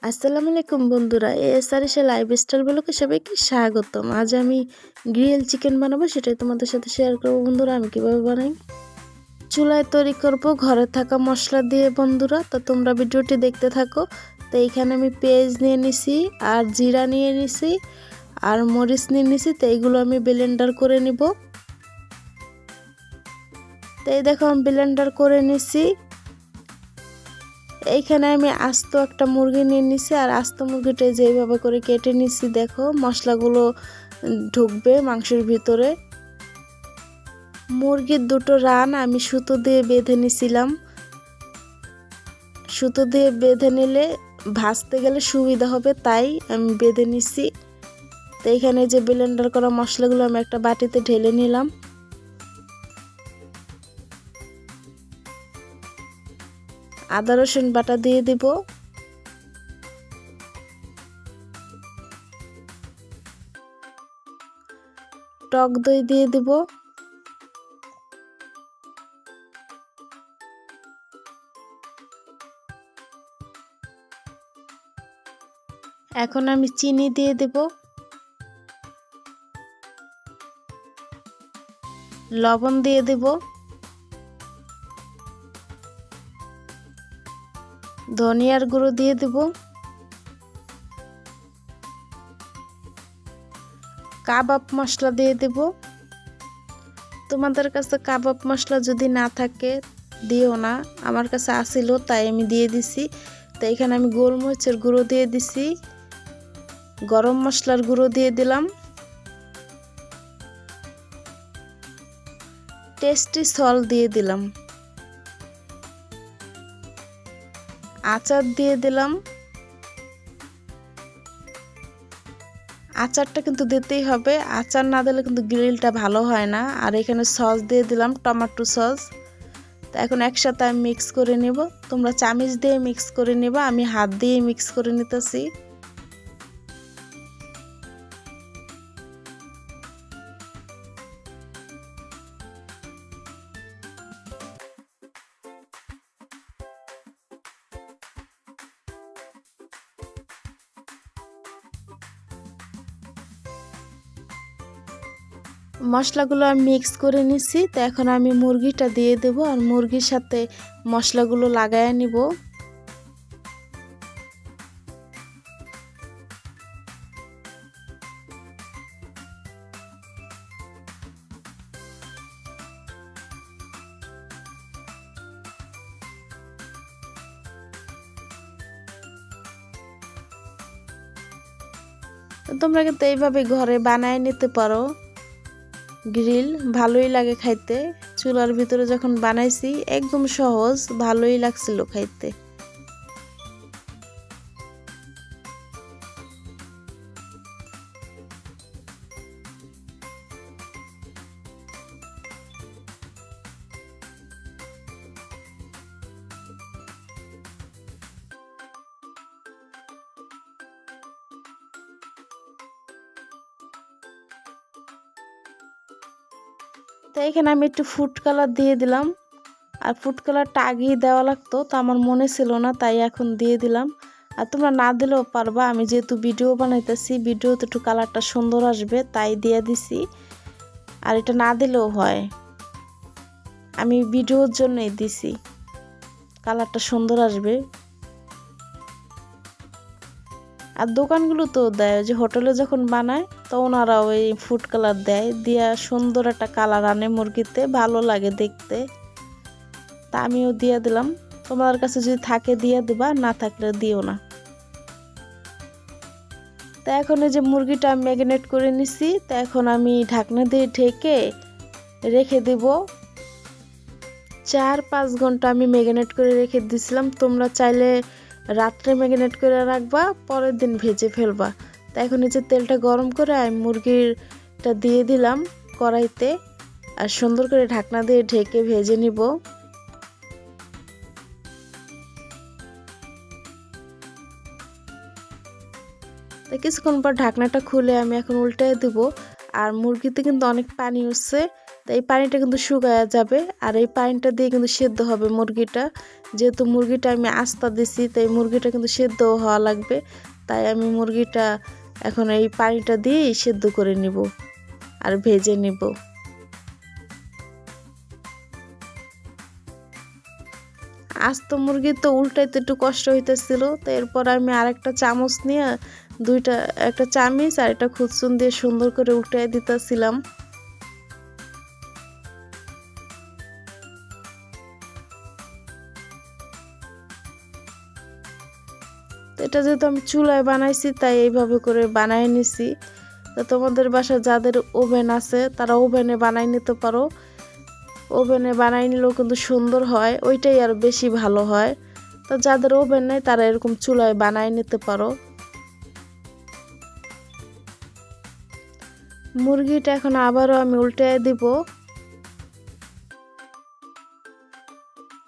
আসসালামু আলাইকুম বন্ধুরা, এসআরএস লাইফস্টাইল ব্লগে সবাইকে স্বাগতম। আজ আমি গ্রিল চিকেন বানাবো, সেটাই তোমাদের সাথে শেয়ার করবো। বন্ধুরা, আমি কিভাবে বানাই চুলায় তৈরি করব ঘরে থাকা মশলা দিয়ে বন্ধুরা। তো তোমরা ভিডিওটি দেখতে থাকো। তো এইখানে আমি পেঁয়াজ নিয়ে নিছি, আর জিরা নিয়ে নিছি, আর মরিচ নিয়ে নিছি। তো এইগুলো আমি ব্লেন্ডার করে নিব। তো এই দেখো আমি ব্লেন্ডার করে নিছি। এইখানে আমি আস্ত একটা মুরগি নিয়ে নিছি, আর আস্ত মুরগিটা যেভাবে করে কেটে নিছি, দেখো মশলাগুলো ঢুকবে মাংসের ভিতরে। মুরগির দুটো রান আমি সুতো দিয়ে বেঁধে নিছিলাম। সুতো দিয়ে বেঁধে নিলে ভাজতে গেলে সুবিধা হবে, তাই আমি বেঁধে নিছি। তো এইখানে যে ব্লেন্ডার করা মশলাগুলো আমি একটা বাটিতে ঢেলে নিলাম। আদা রসুন বাটা দিয়ে দিব। টক দই দিয়ে দিব। এখন আমি চিনি দিয়ে দেব, লবণ দিয়ে দেব, ধনিয়ার গুঁড়ো দিয়ে দেব, কাবাব মশলা দিয়ে দেব। তোমাদের কাছে কাবাব মশলা যদি না থাকে দিও না, আমার কাছে আসিল তাই আমি দিয়ে দিছি। তো এখানে আমি গোলমরিচের গুঁড়ো দিয়ে দিছি, গরম মশলার গুঁড়ো দিয়ে দিলাম, টেস্টি সল্ট দিয়ে দিলাম, আচার দিয়ে দিলাম। আচারটা কিন্তু দিতেই হবে, আচার না দিলে কিন্তু গ্রিলটা ভালো হয় না। আর এখানে সস দিয়ে দিলাম, টমেটো সস। তো এখন একসাথে আমি মিক্স করে নেব। তোমরা চামচ দিয়ে মিক্স করে নেবা, আমি হাত দিয়ে মিক্স করে নিতেছি। মশলাগুলো আমি মিক্স করে নিছি। তো এখন আমি মুরগিটা দিয়ে দেব, আর মুরগির সাথে মশলাগুলো লাগায় নিব। তোমরা কিন্তু এইভাবে ঘরে বানায় নিতে পারো। গ্রিল ভালোই লাগে খাইতে। চুলার ভিতরে যখন বানাইছি একদম সহজ, ভালোই লাগছিল খাইতে। তো এখানে আমি একটু ফুড কালার দিয়ে দিলাম, আর ফুড কালারটা আগেই দেওয়া লাগতো, তো আমার মনে ছিল না, তাই এখন দিয়ে দিলাম। আর তোমরা না দিলেও পারবা, আমি যেহেতু ভিডিও বানাইতেছি, ভিডিওতে একটু কালারটা সুন্দর আসবে তাই দিয়ে দিছি। আর এটা না দিলেও হয়, আমি ভিডিওর জন্যই দিছি, কালারটা সুন্দর আসবে। আর দোকানগুলো তো দেয়, যে হোটেলে যখন বানায় তো ওনারা ওই ফুড কালার দেয়, দিয়া সুন্দর একটা কালার আনে মুরগিতে, ভালো লাগে দেখতে। তা আমিও দিয়ে দিলাম। তোমাদের কাছে যদি থাকে দিয়ে দিবা, না থাকলে দিও না। তো এখন এই যে মুরগিটা ম্যারিনেট করে নিছি, তো এখন আমি ঢাকনা দিয়ে ঢেকে রেখে দেব। 4-5 ঘন্টা আমি ম্যারিনেট করে রেখে দিয়েছিলাম। তোমরা চাইলে রাত্রে ম্যারিনেট করে রাখবা, পরের দিন ভেজে ফেলবা। তো এখন এই যে তেলটা গরম করে আমি মুরগিটা দিয়ে দিলাম কড়াইতে, আর সুন্দর করে ঢাকনা দিয়ে ঢেকে ভেজে নিব। তো কিছুক্ষণ পর ঢাকনাটা খুলে আমি এখন উল্টে দেব। আর মুরগিতে কিন্তু অনেক পানি উঠছে, তো এই পানিটা কিন্তু শুকায়া যাবে, আর এই পানিটা দিয়ে কিন্তু সেদ্ধ হবে মুরগিটা। যেহেতু মুরগিটা আমি আস্তা দিছি, তো এই মুরগিটা কিন্তু সেদ্ধ হওয়া লাগবে, তাই আমি মুরগিটা এখন এই পানিটা দিয়েই সেদ্ধ করে নিব আর ভেজে নিব। আস্ত মুরগি তো উল্টাইতে একটু কষ্ট হইতেছিল, তো এরপর আমি আরেকটা চামচ নিয়ে একটা চামচ আর একটা খুদসুন দিয়ে সুন্দর করে উল্টাই দিতেছিলাম। এটা যেহেতু আমি চুলায় বানাইছি, তাই এইভাবে করে বানাই নিছি। তো তোমাদের বাসায় যাদের ওভেন আছে তারা ওভেনে বানাই নিতে পারো। ওভেনে বানাই নিলেও কিন্তু সুন্দর হয়, ওইটাই আর বেশি ভালো হয়। তো যাদের ওভেন নেই তারা এরকম চুলায় বানাই নিতে পারো। মুরগিটা এখন আবারও আমি উল্টায় দিব।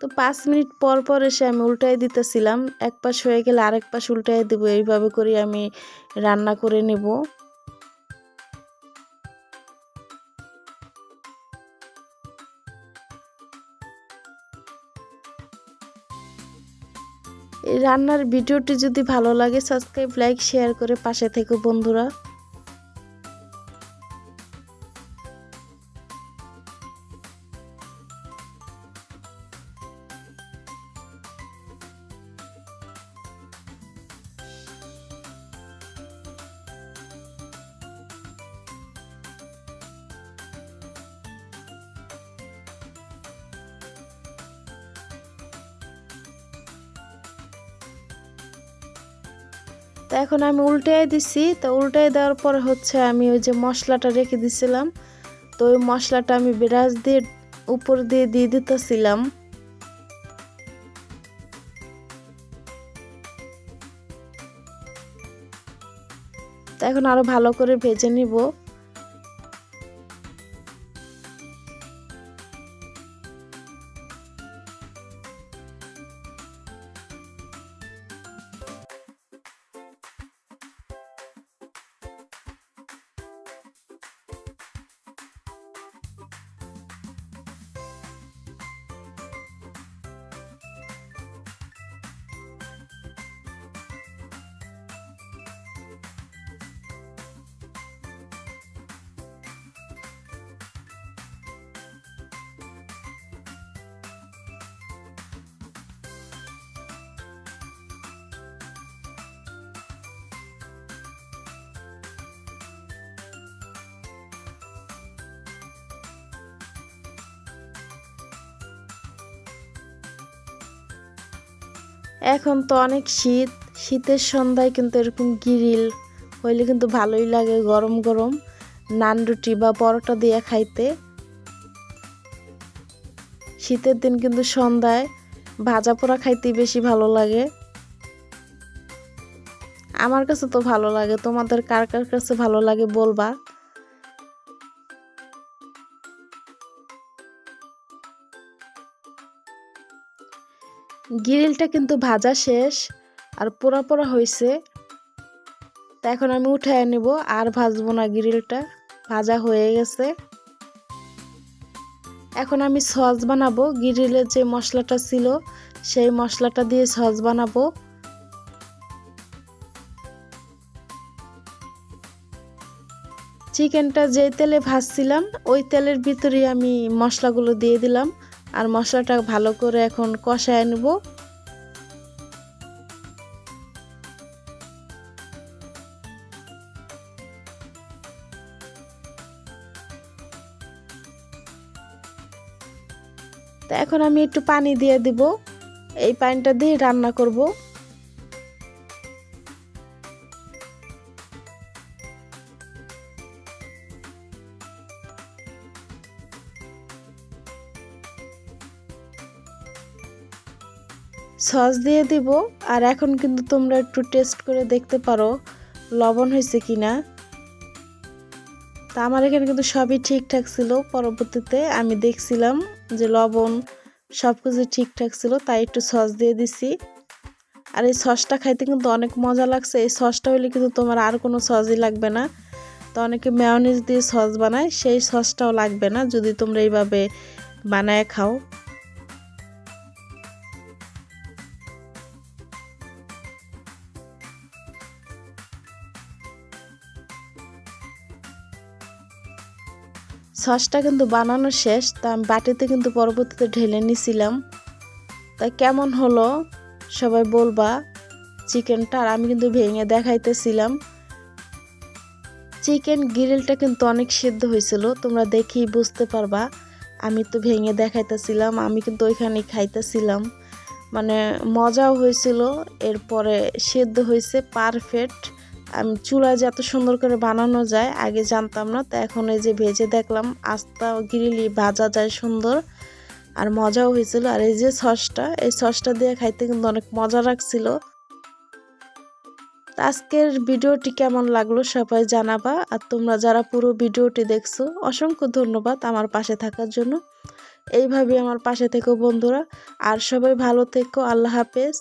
তো 5 মিনিট পর পর এসে আমি উল্টাই দিতেছিলাম, এক পাশ হয়ে গেলে আরেক পাশ উল্টাই দিব, এইভাবে করে আমি রান্না করে নেব। এই রান্নার ভিডিওটি যদি ভালো লাগে সাবস্ক্রাইব, লাইক, শেয়ার করে পাশে থেকো বন্ধুরা। তো এখন আমি উল্টাই দিছি। তো উল্টাই দেওয়ার পর হচ্ছে আমি ওই যে মশলাটা রেখে দিছিলাম, তো ওই মশলাটা আমি ব্রাশ দিয়ে উপর দিয়ে দিয়ে দিতেছিলাম। তো এখন আরো ভালো করে ভেজে নিব। এখন তো অনেক শীত, শীতের সন্ধ্যায় কিন্তু এরকম গ্রিল হইলে কিন্তু ভালোই লাগে, গরম গরম নান রুটি বা পরোটা দিয়ে খাইতে। শীতের দিন কিন্তু সন্ধ্যায় ভাজা পোড়া খাইতে বেশি ভালো লাগে। আমার কাছে তো ভালো লাগে, তোমাদের কার কার কাছে ভালো লাগে বলবা। গ্রিলটা কিন্তু ভাজা শেষ আর পোড়া পোড়া হয়েছে। তা এখন আমি উঠায় নিব, আর ভাজবো না, গ্রিলটা ভাজা হয়ে গেছে। এখন আমি সস বানাবো। গ্রিলের যে মশলাটা ছিল সেই মশলাটা দিয়ে সস বানাবো। চিকেনটা যে তেলে ভাজছিলাম ওই তেলের ভিতরে আমি মশলাগুলো দিয়ে দিলাম, আর মশলাটা ভালো করে এখন কষায় নেব। তো এখন আমি একটু পানি দিয়ে দিব, এই পানিটা দিয়ে রান্না করব। সস দিয়ে দিব, আর এখন কিন্তু তোমরা একটু টেস্ট করে দেখতে পারো লবণ হয়েছে কিনা। তা আমার এখানে কিন্তু সবই ঠিকঠাক ছিল। পরবর্তীতে আমি দেখছিলাম যে লবণ সব কিছু ঠিকঠাক ছিল, তাই একটু সস দিয়ে দিছি। আর এই সসটা খাইতে কিন্তু অনেক মজা লাগছে। এই সসটা হলে কিন্তু তোমার আর কোনো সসই লাগবে না। তো অনেকে মেয়োনিজ দিয়ে সস বানায়, সেই সসটাও লাগবে না যদি তোমরা এইভাবে বানায় খাও। সসটা কিন্তু বানানো শেষ, তা আমি বাটিতে কিন্তু পরবর্তীতে ঢেলে নিছিলাম। তা কেমন হলো সবাই বলবা চিকেনটা। আর আমি কিন্তু ভেঙে দেখাইতেছিলাম। চিকেন গ্রিলটা কিন্তু অনেক সিদ্ধ হয়েছিল, তোমরা দেখেই বুঝতে পারবা। আমি তো ভেঙে দেখাইতেছিলাম, আমি কিন্তু ওইখানেই খাইতেছিলাম, মানে মজাও হয়েছিল। এরপরে সিদ্ধ হয়েছে পারফেক্ট। আমি চুলায় যে এত সুন্দর করে বানানো যায় আগে জানতাম না, তো এখন এই যে ভেজে দেখলাম আস্তা গ্রিলি ভাজা যায় সুন্দর, আর মজাও হয়েছিল। আর এই যে সসটা, এই সসটা দিয়ে খাইতে কিন্তু অনেক মজা লাগছিল। আজকের ভিডিওটি কেমন লাগলো সবাই জানাবা। আর তোমরা যারা পুরো ভিডিওটি দেখছো অসংখ্য ধন্যবাদ আমার পাশে থাকার জন্য। এইভাবে আমার পাশে থেকো বন্ধুরা। আর সবাই ভালো থেকো। আল্লাহ হাফেজ।